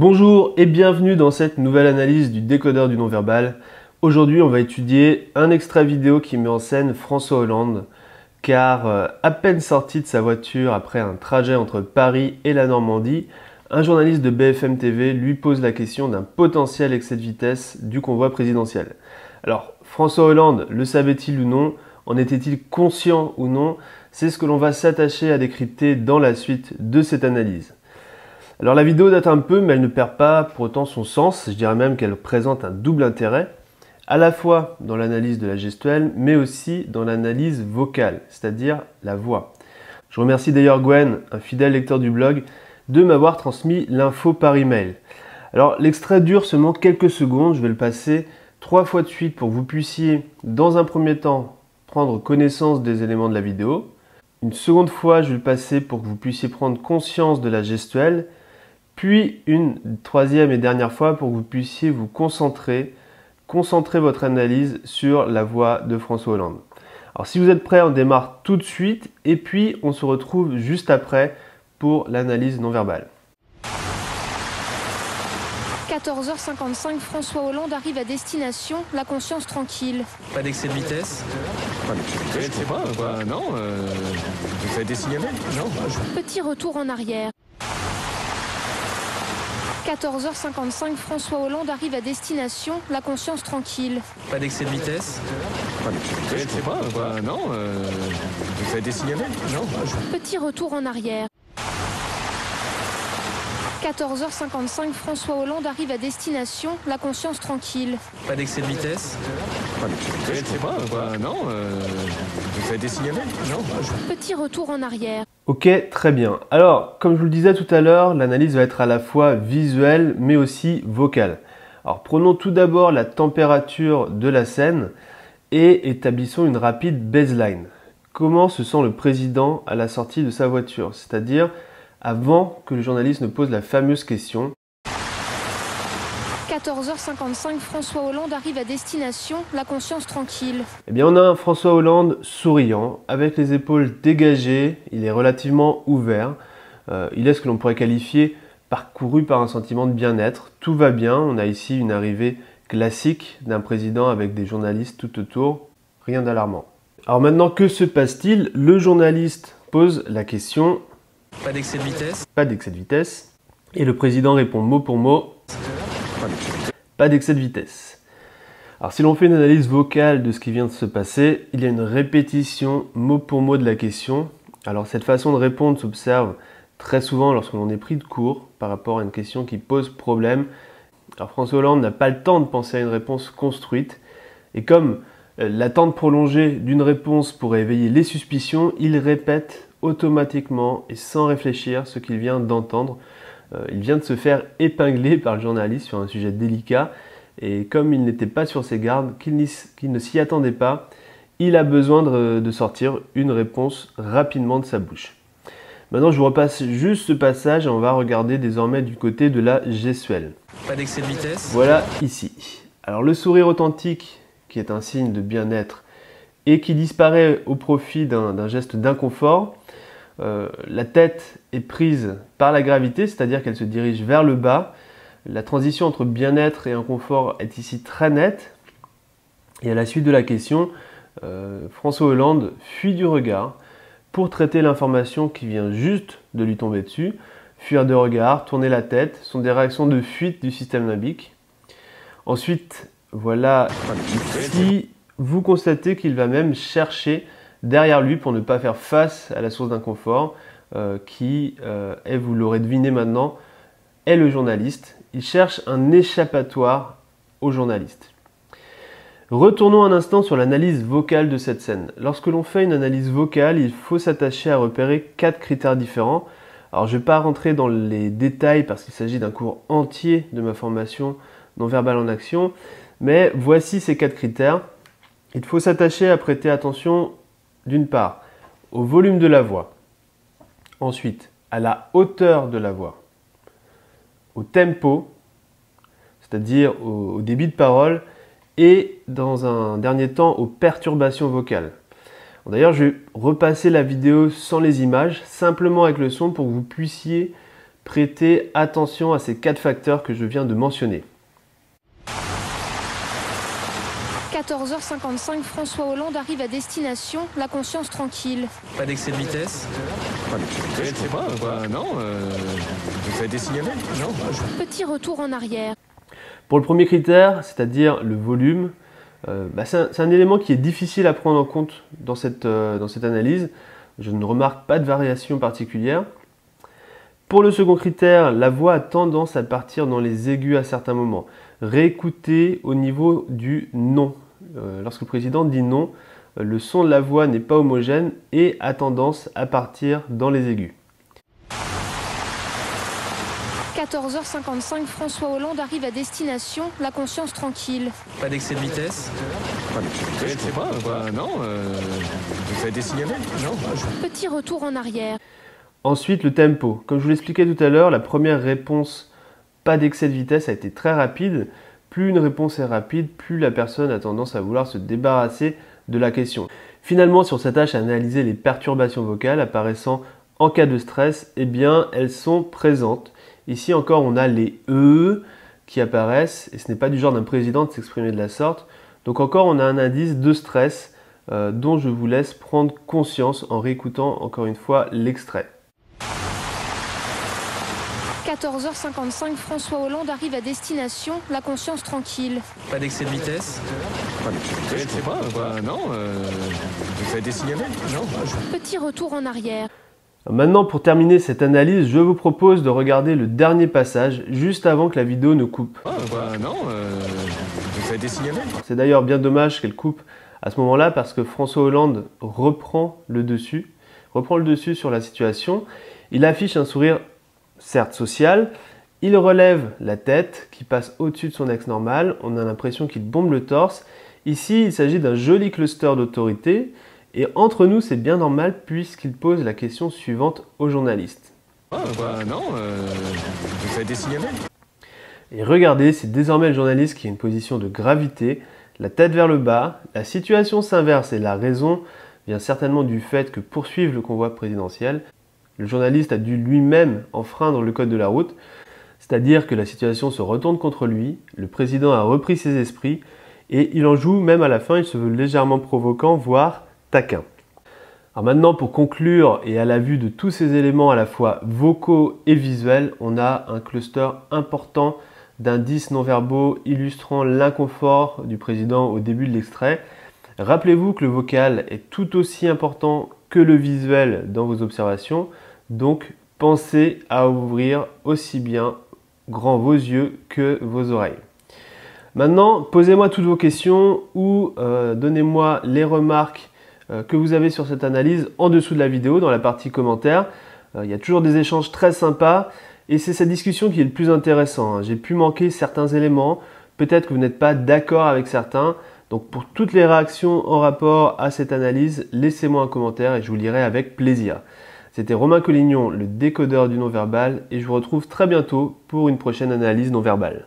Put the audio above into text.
Bonjour et bienvenue dans cette nouvelle analyse du décodeur du non-verbal. Aujourd'hui, on va étudier un extrait vidéo qui met en scène François Hollande, car à peine sorti de sa voiture après un trajet entre Paris et la Normandie, un journaliste de BFM TV lui pose la question d'un potentiel excès de vitesse du convoi présidentiel. Alors, François Hollande, le savait-il ou non? En était-il conscient ou non? C'est ce que l'on va s'attacher à décrypter dans la suite de cette analyse. Alors la vidéo date un peu, mais elle ne perd pas pour autant son sens. Je dirais même qu'elle présente un double intérêt, à la fois dans l'analyse de la gestuelle, mais aussi dans l'analyse vocale, c'est-à-dire la voix. Je remercie d'ailleurs Gwen, un fidèle lecteur du blog, de m'avoir transmis l'info par email. Alors l'extrait dure seulement quelques secondes, je vais le passer 3 fois de suite pour que vous puissiez, dans un premier temps, prendre connaissance des éléments de la vidéo. Une seconde fois, je vais le passer pour que vous puissiez prendre conscience de la gestuelle. Puis une troisième et dernière fois pour que vous puissiez vous concentrer votre analyse sur la voix de François Hollande. Alors si vous êtes prêts, on démarre tout de suite et puis on se retrouve juste après pour l'analyse non verbale. 14h55, François Hollande arrive à destination, la conscience tranquille. Pas d'excès de vitesse? Pas d'excès de vitesse, je sais pas, non, ça a été signalé, non. Petit retour en arrière. 14h55, François Hollande arrive à destination, la conscience tranquille. Pas d'excès de vitesse? Pas d'excès de vitesse, je sais pas, non, ça a été signalé, non. Petit retour en arrière. 14h55, François Hollande arrive à destination, la conscience tranquille. Pas d'excès de vitesse? Pas d'excès de vitesse, je sais pas, non, ça a été signalé, non. Petit retour en arrière. Ok, très bien. Alors, comme je vous le disais tout à l'heure, l'analyse va être à la fois visuelle mais aussi vocale. Alors, prenons tout d'abord la température de la scène et établissons une rapide baseline. Comment se sent le président à la sortie de sa voiture? C'est-à-dire avant que le journaliste ne pose la fameuse question. 14h55, François Hollande arrive à destination, la conscience tranquille. Eh bien, on a un François Hollande souriant, avec les épaules dégagées, il est relativement ouvert. Il est ce que l'on pourrait qualifier parcouru par un sentiment de bien-être. Tout va bien, on a ici une arrivée classique d'un président avec des journalistes tout autour, rien d'alarmant. Alors maintenant, que se passe-t-il? Le journaliste pose la question. Pas d'excès de vitesse? Pas d'excès de vitesse. Et le président répond mot pour mot. Pas d'excès de vitesse. Alors si l'on fait une analyse vocale de ce qui vient de se passer, il y a une répétition mot pour mot de la question. Alors cette façon de répondre s'observe très souvent lorsque l'on est pris de court par rapport à une question qui pose problème. Alors François Hollande n'a pas le temps de penser à une réponse construite. Et comme l'attente prolongée d'une réponse pourrait éveiller les suspicions, il répète automatiquement et sans réfléchir ce qu'il vient d'entendre. Il vient de se faire épingler par le journaliste sur un sujet délicat et comme il n'était pas sur ses gardes, qu'il ne s'y attendait pas, il a besoin de sortir une réponse rapidement de sa bouche. Maintenant, je vous repasse juste ce passage et on va regarder désormais du côté de la gestuelle. Pas d'excès de vitesse? Voilà ici. Alors le sourire authentique, qui est un signe de bien-être et qui disparaît au profit d'un geste d'inconfort. La tête est prise par la gravité, c'est-à-dire qu'elle se dirige vers le bas. La transition entre bien-être et inconfort est ici très nette. Et à la suite de la question, François Hollande fuit du regard pour traiter l'information qui vient juste de lui tomber dessus. Fuir de regard, tourner la tête, sont des réactions de fuite du système limbique. Ensuite, voilà ici, vous constatez qu'il va même chercher derrière lui pour ne pas faire face à la source d'inconfort qui est, vous l'aurez deviné maintenant, est le journaliste. Il cherche un échappatoire au journaliste. Retournons un instant sur l'analyse vocale de cette scène. Lorsque l'on fait une analyse vocale, il faut s'attacher à repérer 4 critères différents. Alors je ne vais pas rentrer dans les détails parce qu'il s'agit d'un cours entier de ma formation non verbale en action, mais voici ces 4 critères. Il faut s'attacher à prêter attention d'une part au volume de la voix, ensuite à la hauteur de la voix, au tempo, c'est-à-dire au débit de parole, et dans un dernier temps aux perturbations vocales. D'ailleurs, je vais repasser la vidéo sans les images, simplement avec le son pour que vous puissiez Prêtez attention à ces 4 facteurs que je viens de mentionner. 14h55, François Hollande arrive à destination, la conscience tranquille. Pas d'excès de vitesse? Pas d'excès de vitesse, je sais pas, quoi. Non, ça a été signalé? Non. Petit retour en arrière. Pour le premier critère, c'est-à-dire le volume, c'est un élément qui est difficile à prendre en compte dans cette analyse. Je ne remarque pas de variation particulière. Pour le second critère, la voix a tendance à partir dans les aigus à certains moments. Réécoutez au niveau du non. Lorsque le président dit non, le son de la voix n'est pas homogène et a tendance à partir dans les aigus. 14h55, François Hollande arrive à destination, la conscience tranquille. Pas d'excès de vitesse? Pas d'excès de vitesse, je sais pas, quoi. Non, ça a été signalé? Non. Petit retour en arrière. Ensuite, le tempo. Comme je vous l'expliquais tout à l'heure, la première réponse, pas d'excès de vitesse, a été très rapide. Plus une réponse est rapide, plus la personne a tendance à vouloir se débarrasser de la question. Finalement, si on s'attache à analyser les perturbations vocales apparaissant en cas de stress, eh bien, elles sont présentes. Ici encore, on a les E qui apparaissent, et ce n'est pas du genre d'un président de s'exprimer de la sorte. Donc encore, on a un indice de stress dont je vous laisse prendre conscience en réécoutant encore une fois l'extrait. 14h55, François Hollande arrive à destination, la conscience tranquille. Pas d'excès de vitesse? Pas d'excès de vitesse, je sais pas, quoi. Non, ça a été signalé? Non. Petit retour en arrière. Maintenant, pour terminer cette analyse, je vous propose de regarder le dernier passage juste avant que la vidéo ne coupe. Non, ça a été signalé? C'est d'ailleurs bien dommage qu'elle coupe à ce moment-là parce que François Hollande reprend le dessus sur la situation. Il affiche un sourire certes social, il relève la tête qui passe au-dessus de son axe normal, on a l'impression qu'il bombe le torse. Ici, il s'agit d'un joli cluster d'autorité et entre nous, c'est bien normal puisqu'il pose la question suivante aux journalistes. Non, ça a été signalé? Et regardez, c'est désormais le journaliste qui a une position de gravité, la tête vers le bas, la situation s'inverse et la raison vient certainement du fait que poursuivre le convoi présidentiel, le journaliste a dû lui-même enfreindre le code de la route, c'est-à-dire que la situation se retourne contre lui, le président a repris ses esprits et il en joue même à la fin, il se veut légèrement provoquant, voire taquin. Alors maintenant, pour conclure et à la vue de tous ces éléments à la fois vocaux et visuels, on a un cluster important d'indices non-verbaux illustrant l'inconfort du président au début de l'extrait. Rappelez-vous que le vocal est tout aussi important que le visuel dans vos observations, donc pensez à ouvrir aussi bien grand vos yeux que vos oreilles. Maintenant, posez-moi toutes vos questions ou donnez-moi les remarques que vous avez sur cette analyse en dessous de la vidéo dans la partie commentaires. Il y a toujours des échanges très sympas et c'est cette discussion qui est le plus intéressant. J'ai pu manquer certains éléments, peut-être que vous n'êtes pas d'accord avec certains. Donc pour toutes les réactions en rapport à cette analyse, laissez-moi un commentaire et je vous lirai avec plaisir. C'était Romain Collignon, le décodeur du non-verbal et je vous retrouve très bientôt pour une prochaine analyse non-verbale.